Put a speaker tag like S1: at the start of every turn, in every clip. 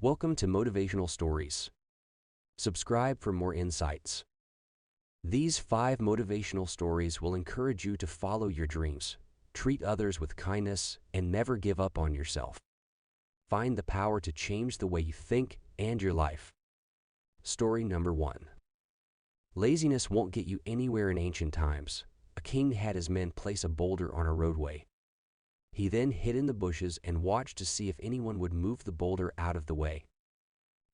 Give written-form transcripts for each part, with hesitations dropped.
S1: Welcome to Motivational Stories. Subscribe for more insights. These 5 motivational stories will encourage you to follow your dreams, treat others with kindness, and never give up on yourself. Find the power to change the way you think and your life. Story number 1. Laziness won't get you anywhere in ancient times. A king had his men place a boulder on a roadway. He then hid in the bushes and watched to see if anyone would move the boulder out of the way.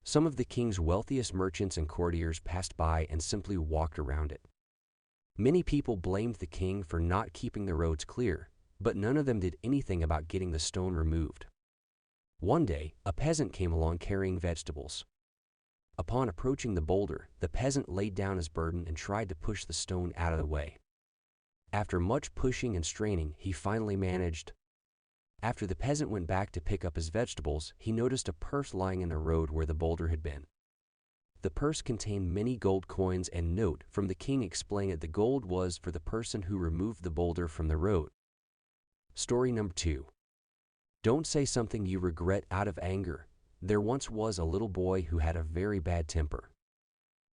S1: Some of the king's wealthiest merchants and courtiers passed by and simply walked around it. Many people blamed the king for not keeping the roads clear, but none of them did anything about getting the stone removed. One day, a peasant came along carrying vegetables. Upon approaching the boulder, the peasant laid down his burden and tried to push the stone out of the way. After much pushing and straining, he finally managed. After the peasant went back to pick up his vegetables, he noticed a purse lying in the road where the boulder had been. The purse contained many gold coins and a note from the king explaining that the gold was for the person who removed the boulder from the road. Story number 2. Don't say something you regret out of anger. There once was a little boy who had a very bad temper.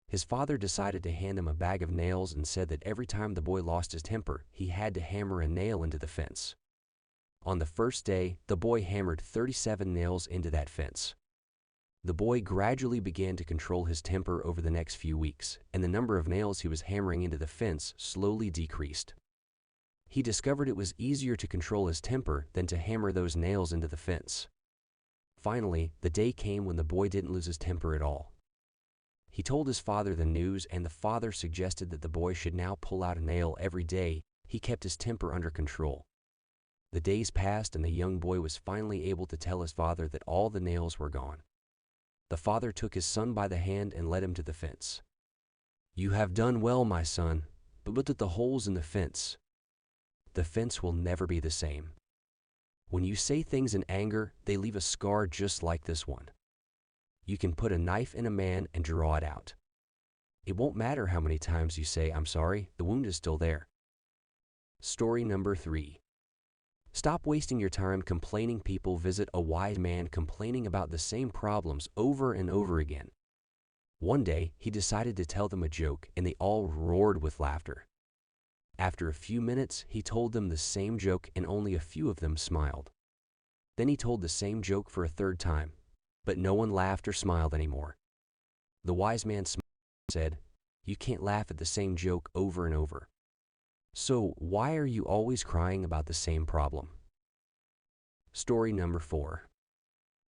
S1: His father decided to hand him a bag of nails and said that every time the boy lost his temper, he had to hammer a nail into the fence. On the first day, the boy hammered 37 nails into that fence. The boy gradually began to control his temper over the next few weeks, and the number of nails he was hammering into the fence slowly decreased. He discovered it was easier to control his temper than to hammer those nails into the fence. Finally, the day came when the boy didn't lose his temper at all. He told his father the news, and the father suggested that the boy should now pull out a nail every day. He kept his temper under control. The days passed, and the young boy was finally able to tell his father that all the nails were gone. The father took his son by the hand and led him to the fence. "You have done well, my son, but look at the holes in the fence. The fence will never be the same. When you say things in anger, they leave a scar just like this one. You can put a knife in a man and draw it out. It won't matter how many times you say, 'I'm sorry,' the wound is still there." Story number 3. Stop wasting your time complaining. People visit a wise man complaining about the same problems over and over again. One day, he decided to tell them a joke, and they all roared with laughter. After a few minutes, he told them the same joke, and only a few of them smiled. Then he told the same joke for a third time, but no one laughed or smiled anymore. The wise man smiled and said, "You can't laugh at the same joke over and over. So why are you always crying about the same problem?" Story number 4.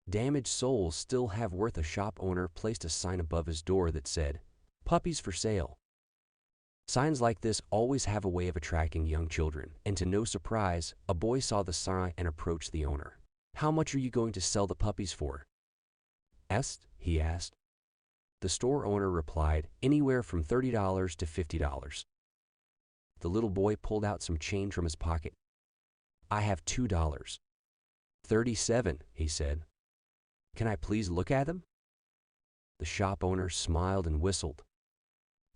S1: Damaged souls still have worth. A shop owner placed a sign above his door that said, "Puppies for sale." Signs like this always have a way of attracting young children, and to no surprise, a boy saw the sign and approached the owner. "How much are you going to sell the puppies for?" he asked. The store owner replied, "Anywhere from $30 to $50. The little boy pulled out some change from his pocket. "I have $2. 37, he said. "Can I please look at them?" The shop owner smiled and whistled.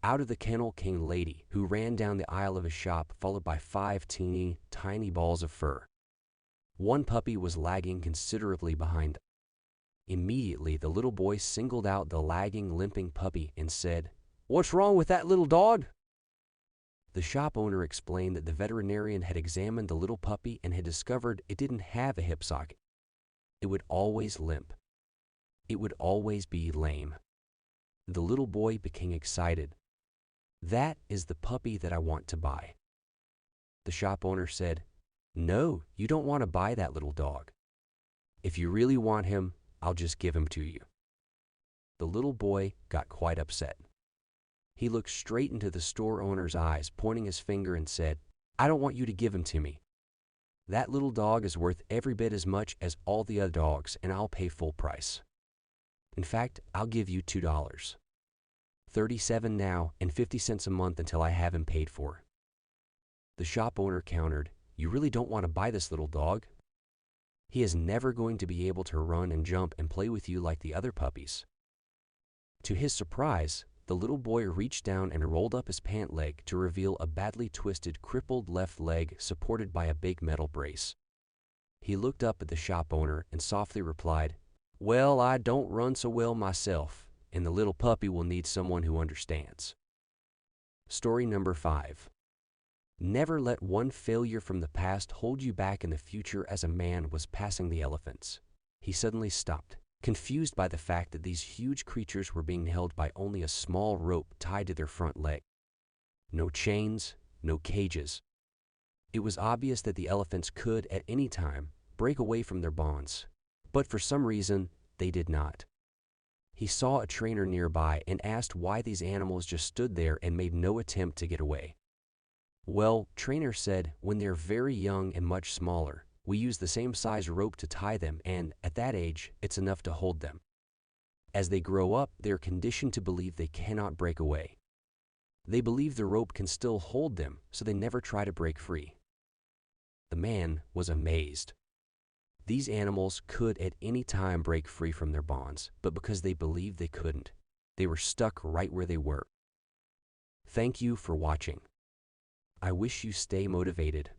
S1: Out of the kennel came a lady, who ran down the aisle of his shop, followed by 5 teeny, tiny balls of fur. One puppy was lagging considerably behind them. Immediately, the little boy singled out the lagging, limping puppy and said, "What's wrong with that little dog?" The shop owner explained that the veterinarian had examined the little puppy and had discovered it didn't have a hip socket. It would always limp. It would always be lame. The little boy became excited. "That is the puppy that I want to buy." The shop owner said, "No, you don't want to buy that little dog. If you really want him, I'll just give him to you." The little boy got quite upset. He looked straight into the store owner's eyes, pointing his finger, and said, "I don't want you to give him to me. That little dog is worth every bit as much as all the other dogs, and I'll pay full price. In fact, I'll give you $2. 37 now and 50 cents a month until I have him paid for." The shop owner countered, "You really don't want to buy this little dog? He is never going to be able to run and jump and play with you like the other puppies." To his surprise, the little boy reached down and rolled up his pant leg to reveal a badly twisted, crippled left leg supported by a big metal brace. He looked up at the shop owner and softly replied, Well, I don't run so well myself, and the little puppy will need someone who understands. Story number 5. Never let one failure from the past hold you back in the future. As a man was passing the elephants, he suddenly stopped, confused by the fact that these huge creatures were being held by only a small rope tied to their front leg. No chains, no cages. It was obvious that the elephants could, at any time, break away from their bonds, but for some reason, they did not. He saw a trainer nearby and asked why these animals just stood there and made no attempt to get away. Well, trainer said, when they're very young and much smaller, we use the same size rope to tie them, and at that age, it's enough to hold them. As they grow up, they're conditioned to believe they cannot break away. They believe the rope can still hold them, so they never try to break free. The man was amazed. These animals could at any time break free from their bonds, but because they believed they couldn't, they were stuck right where they were. Thank you for watching. I wish you stay motivated.